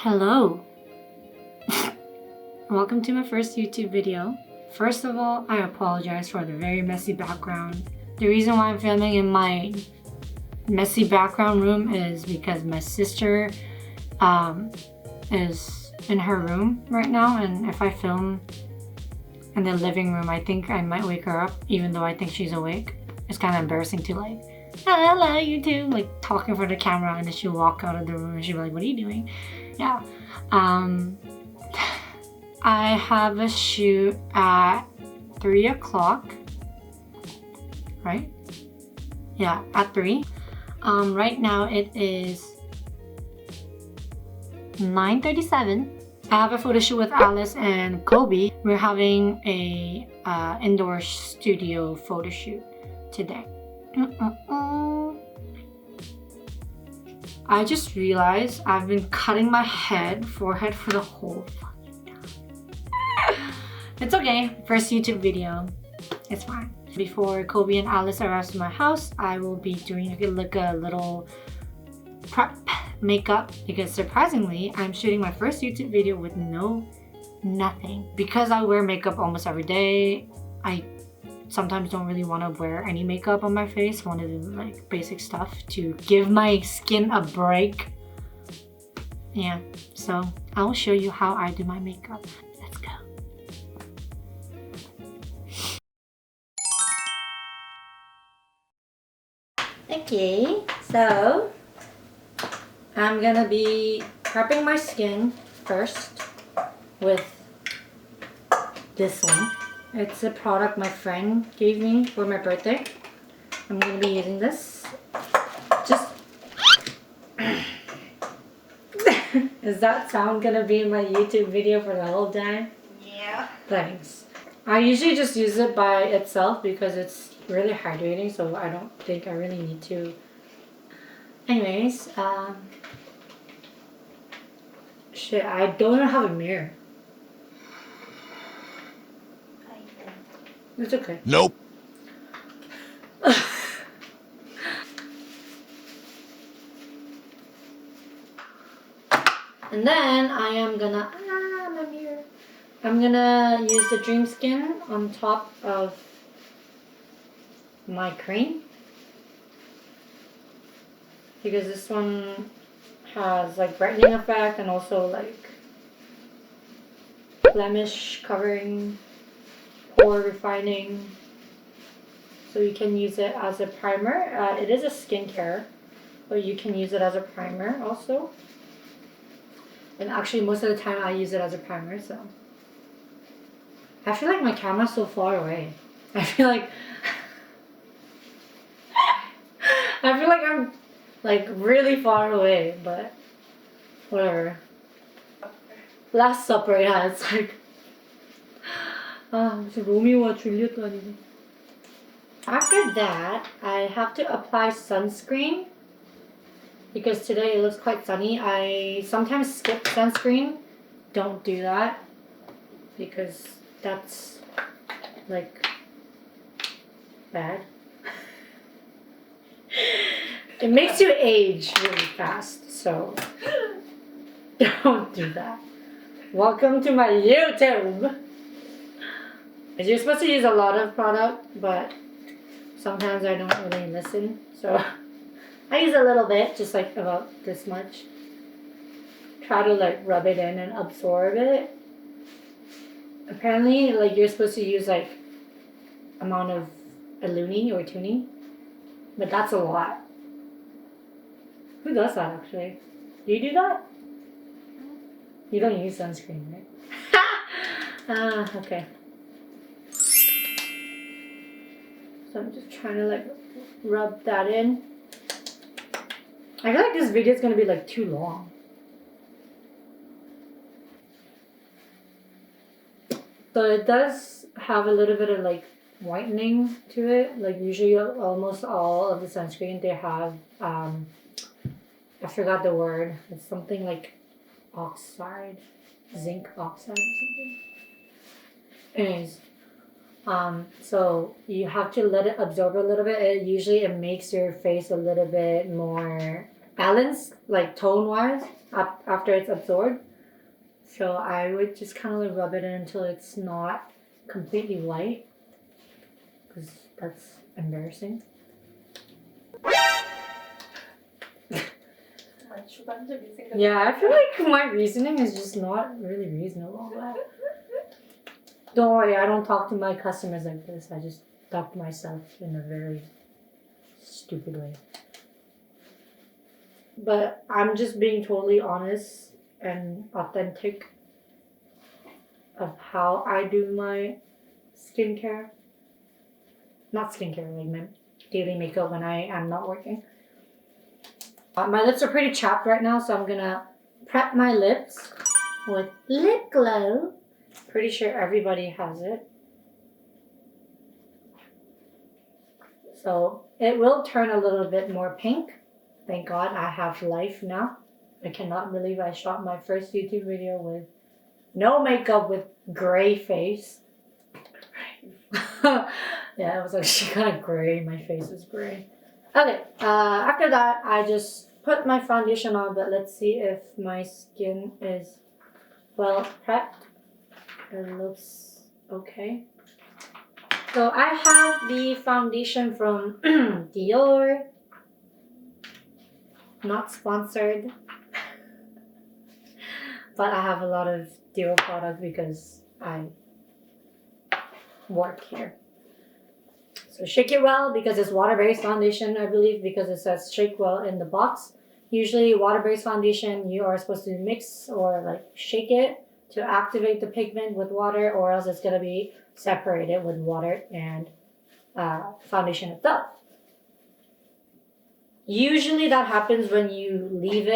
Hello! Welcome to my first YouTube video. First of all, I apologize for the very messy background. The reason why I'm filming in my messy background room is because my sister is in her room right now, and if I film in the living room, I think I might wake her up even though I think she's awake. It's kind of embarrassing to like, hello YouTube, like talking for the camera, and then she'll walk out of the room and she'll be like, what are you doing? Yeah. I have a shoot at 3 o'clock, right? Yeah, at 3. Right now it is 9:37. I have a photo shoot with Alice and Kobe. We're having a indoor studio photo shoot today. I just realized I've been cutting my forehead for the whole fucking time. It's okay, first YouTube video, it's fine. Before Kobe and Alice arrive to my house, I will be doing like a little prep makeup because surprisingly, I'm shooting my first YouTube video with nothing. Because I wear makeup almost every day, I sometimes don't really want to wear any makeup on my face. I want to do like basic stuff to give my skin a break. Yeah, so I will show you how I do my makeup. Let's go. Okay, so I'm gonna be prepping my skin first with this one. It's a product my friend gave me for my birthday. I'm gonna be using this. Just is that sound gonna be in my YouTube video for the whole time? Yeah. Thanks. I usually just use it by itself because it's really hydrating, so I don't think I really need to. Anyways, shit, I don't even have a mirror. It's okay. Nope. And then I am gonna my mirror. I'm gonna use the Dream Skin on top of my cream because this one has like brightening effect and also like blemish covering, pore refining, so you can use it as a primer. It is a skincare, but you can use it as a primer also. And actually most of the time I use it as a primer, so. I feel like my camera's so far away. I feel like I'm like really far away, but whatever. Last Supper, yeah, it's like 무슨 로미오와 줄리엣도 아니고. After that, I have to apply sunscreen because today it looks quite sunny. I sometimes skip sunscreen. Don't do that because that's like bad. It makes you age really fast, so don't do that. Welcome to my YouTube. You're supposed to use a lot of product, but sometimes I don't really listen, so I use a little bit, just like about this much. Try to like rub it in and absorb it. Apparently, like you're supposed to use like amount of Illuni or Tuni, but that's a lot. Who does that actually? Do you do that? You don't use sunscreen, right? Okay. So I'm just trying to like rub that in. I feel like this video is gonna be like too long. So it does have a little bit of like whitening to it. Like usually almost all of the sunscreen they have, I forgot the word. It's something like oxide, zinc oxide or something. Anyways, so you have to let it absorb a little bit. It makes your face a little bit more balanced, like tone-wise, after it's absorbed. So I would just kind of like rub it in until it's not completely white, because that's embarrassing. Yeah, I feel like my reasoning is just not really reasonable. But don't worry, I don't talk to my customers like this. I just talk to myself in a very stupid way. But I'm just being totally honest and authentic of how I do my skincare. Not skincare, like my daily makeup when I am not working. My lips are pretty chapped right now, so I'm gonna prep my lips with lip glow. Pretty sure everybody has it. So it will turn a little bit more pink. Thank God I have life now. I cannot believe I shot my first YouTube video with no makeup, with gray face. Yeah, it was actually kind of gray. My face is gray. Okay, after that, I just put my foundation on, but let's see if my skin is well prepped. It looks okay. So I have the foundation from Dior. Not sponsored. But I have a lot of Dior product because I work here. So shake it well, because it's water-based foundation, I believe, because it says shake well in the box. Usually water-based foundation, you are supposed to mix or like shake it to activate the pigment with water, or else it's going to be separated with water and foundation itself. Usually that happens when you leave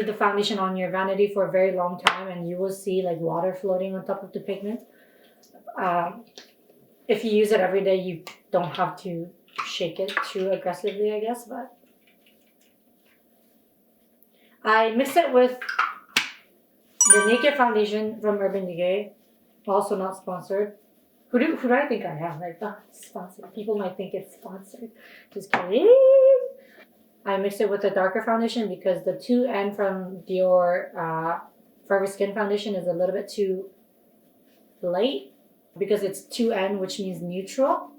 the foundation on your vanity for a very long time, and you will see like water floating on top of the pigment. If you use it every day, you don't have to shake it too aggressively, I guess. But I mix it with the Naked foundation from Urban Decay, also not sponsored. Who do I think I am? Like, it's sponsored. People might think it's sponsored. Just kidding. I mix it with a darker foundation because the 2N from Dior Forever Skin Foundation is a little bit too light, because it's 2N, which means neutral.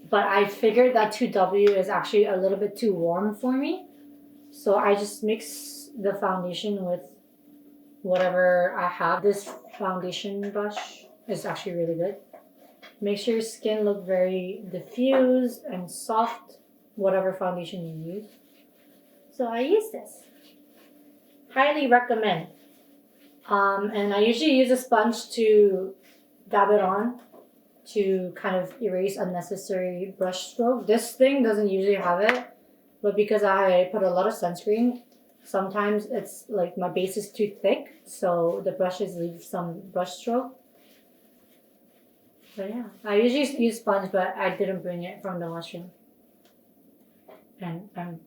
But I figured that 2W is actually a little bit too warm for me. So I just mix the foundation with whatever I have. This foundation brush is actually really good. Makes your skin look very diffused and soft, whatever foundation you use. So I use this. Highly recommend. And I usually use a sponge to dab it on to kind of erase unnecessary brush stroke. This thing doesn't usually have it, but because I put a lot of sunscreen, sometimes it's like my base is too thick, so the brushes leave some brush stroke. But yeah, I usually use sponge, but I didn't bring it from the washroom. And I'm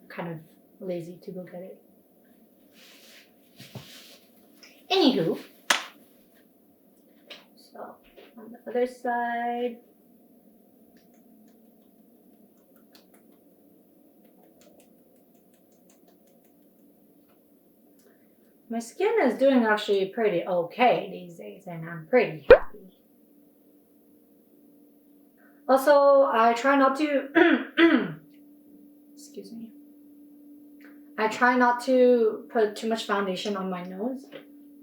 kind of lazy to go get it. Anywho, so on the other side, my skin is doing actually pretty okay these days, and I'm pretty happy. Also, I try not to excuse me. I try not to put too much foundation on my nose,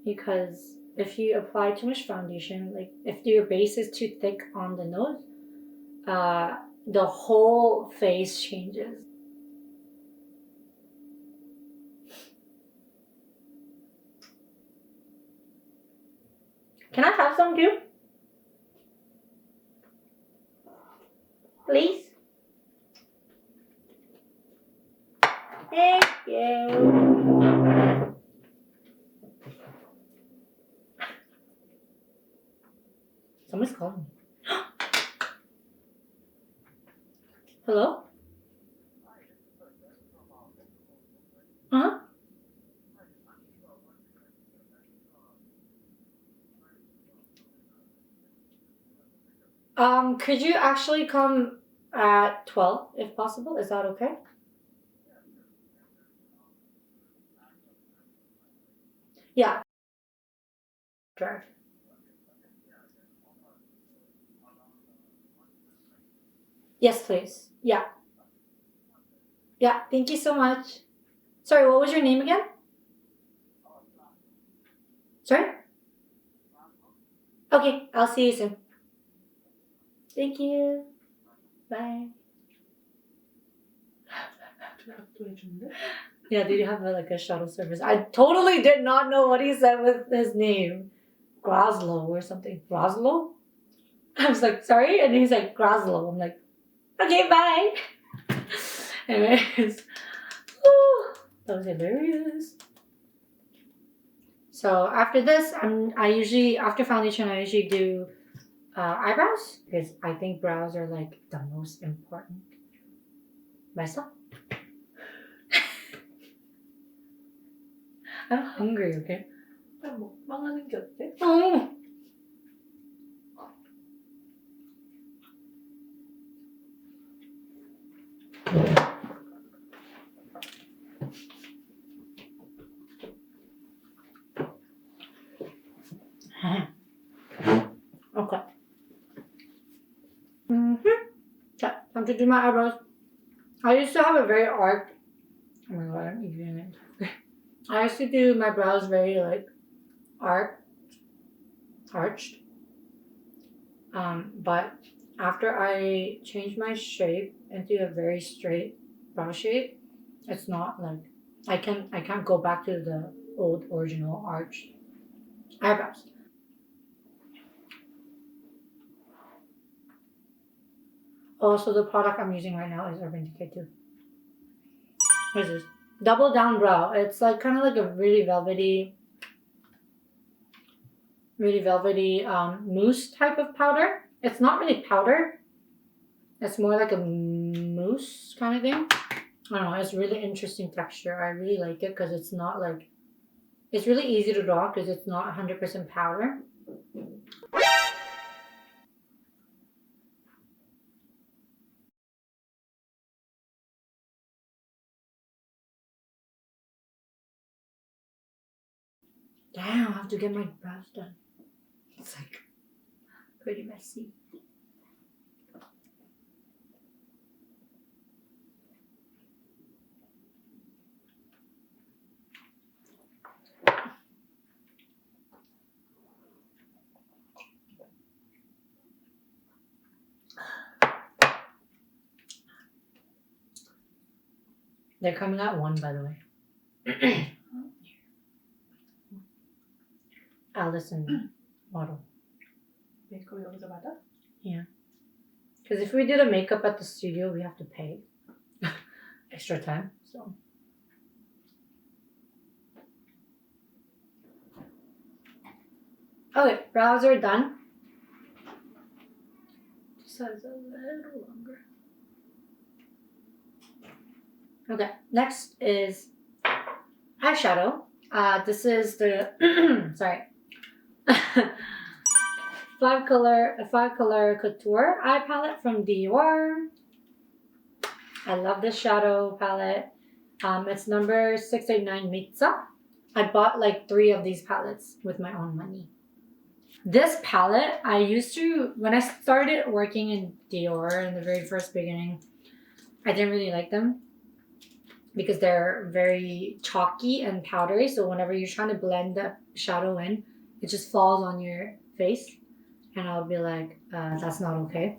because if you apply too much foundation, like if your base is too thick on the nose, the whole face changes. Can I have some too? Please? Thank you. Someone's calling me. Hello? Uh-huh. Could you actually come at 12 if possible? Is that okay? Yeah. Drive. Yes, please. Yeah. Yeah. Thank you so much. Sorry, what was your name again? Sorry? Okay, I'll see you soon. Thank you. Bye. Yeah, did you have like a shuttle service? I totally did not know what he said with his name. Groslow or something. Groslow? I was like, sorry? And he's like, Groslow. I'm like, okay, bye. Anyways. Woo, that was hilarious. So after this, I usually, after foundation, I usually do eyebrows. Because I think brows are like the most important. Myself. I'm hungry, okay? 먹방하는 게 어때? Okay. Okay, time to do my eyebrows. I used to have a very arched. Oh my god, I'm eating it. I used to do my brows very like arched. But after I changed my shape into a very straight brow shape, it's not like I can't go back to the old original arched eyebrows. Also, the product I'm using right now is Urban Decay too. What is this? Double Down Brow. It's like kind of like a really velvety mousse type of powder. It's not really powder. It's more like a mousse kind of thing. I don't know. It's really interesting texture. I really like it because it's not like... It's really easy to draw because it's not 100% powder. Damn, I have to get my brows done. It's like pretty messy. They're coming at 1, by the way. Allison model. 메이크업 여기서 받아? Yeah. Because if we do the makeup at the studio, we have to pay extra time. So. Okay, brows are done. This side's a little longer. Okay, next is eyeshadow. This is the sorry. five color couture eye palette from Dior. I love this shadow palette. It's number 689 Mitza. I bought like 3 of these palettes with my own money. This palette, I used to, when I started working in Dior in the very first beginning, I didn't really like them because they're very chalky and powdery. So whenever you're trying to blend the shadow in, it just falls on your face. And I'll be like, that's not okay.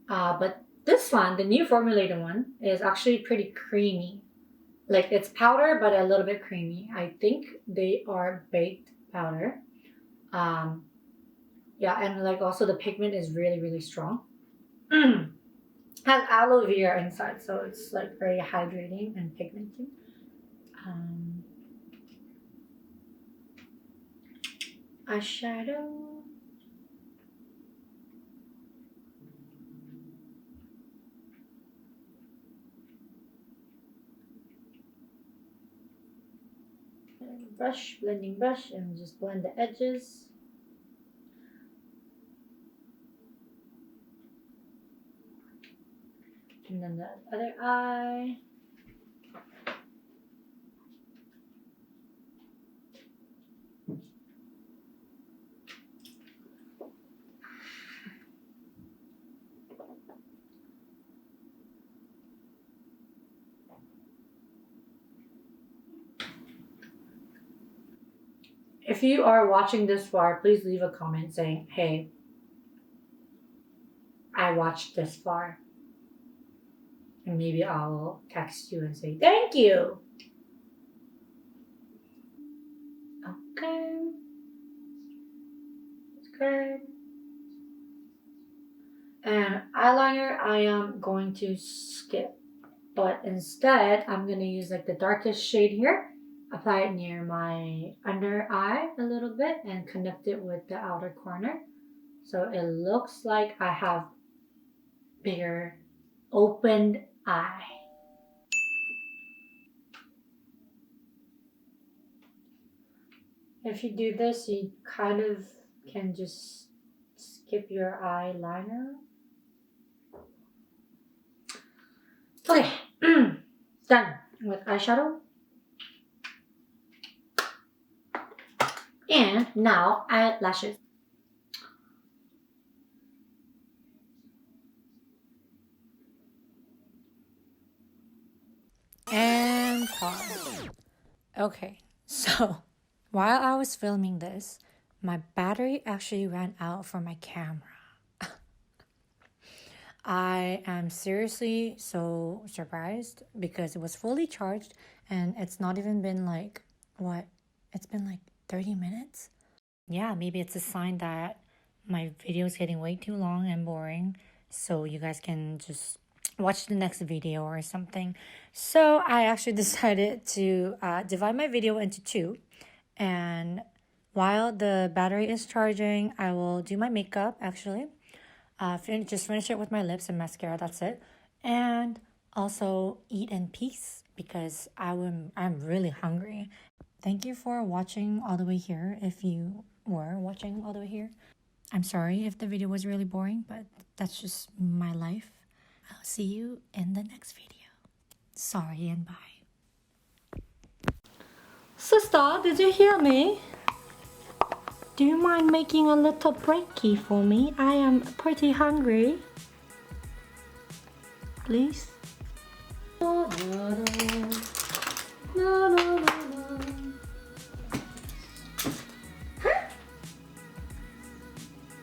But this one, the new formulated one, is actually pretty creamy. Like it's powder, but a little bit creamy. I think they are baked powder. Yeah, and like also the pigment is really, really strong. Has aloe vera inside, so it's like very hydrating and pigmenting. Eyeshadow. Brush, blending brush, and just blend the edges. And then the other eye. If you are watching this far, please leave a comment saying, hey, I watched this far. And maybe I'll text you and say, thank you. Okay. That's good. And eyeliner, I am going to skip. But instead, I'm going to use like the darkest shade here. Apply it near my under eye a little bit and connect it with the outer corner. So it looks like I have bigger opened eye. If you do this, you kind of can just skip your eyeliner. Okay, done with eyeshadow. And now eyelashes. And pause. Okay, so while I was filming this, my battery actually ran out for my camera. I am seriously so surprised because it was fully charged and it's not even been like, what? It's been like 30 minutes? Yeah, maybe it's a sign that my video is getting way too long and boring, so you guys can just watch the next video or something. So I actually decided to divide my video into two, and while the battery is charging, I will do my makeup actually. Just finish it with my lips and mascara, that's it. And also eat in peace because I'm really hungry. Thank you for watching all the way here if you were watching all the way here. I'm sorry if the video was really boring, but that's just my life. I'll see you in the next video. Sorry and bye. Sister, did you hear me? Do you mind making a little breaky for me? I am pretty hungry. Please?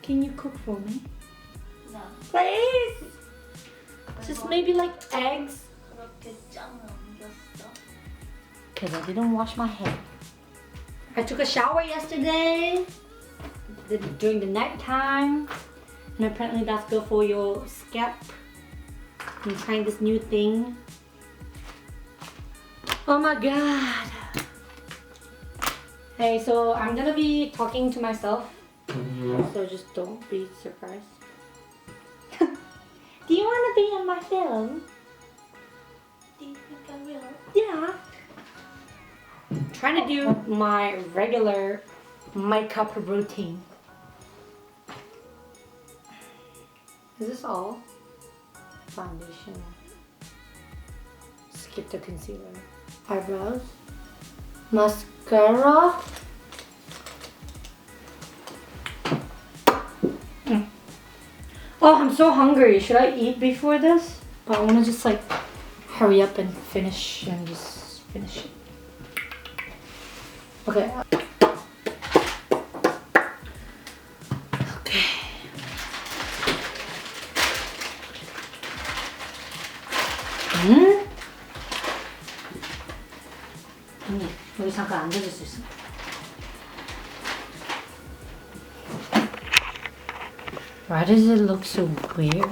Can you cook for me? No. Please! Just maybe like eggs. 그렇게 짱 옮겼어? Because I didn't wash my hair. I took a shower yesterday during the night time, and apparently that's good for your scalp. I'm trying this new thing. Oh my god. Hey, so I'm gonna be talking to myself, so just don't be surprised. Do you want to be in my film? Do you think I will? Yeah. I'm trying to do my regular makeup routine. Is this all? Foundation. Skip the concealer. Eyebrows. Mascara. Oh, I'm so hungry. Should I eat before this? But I want to just like hurry up and finish and just finish it. Okay. Okay. 여기 잠깐 앉아줄 수 있어? Why does it look so weird?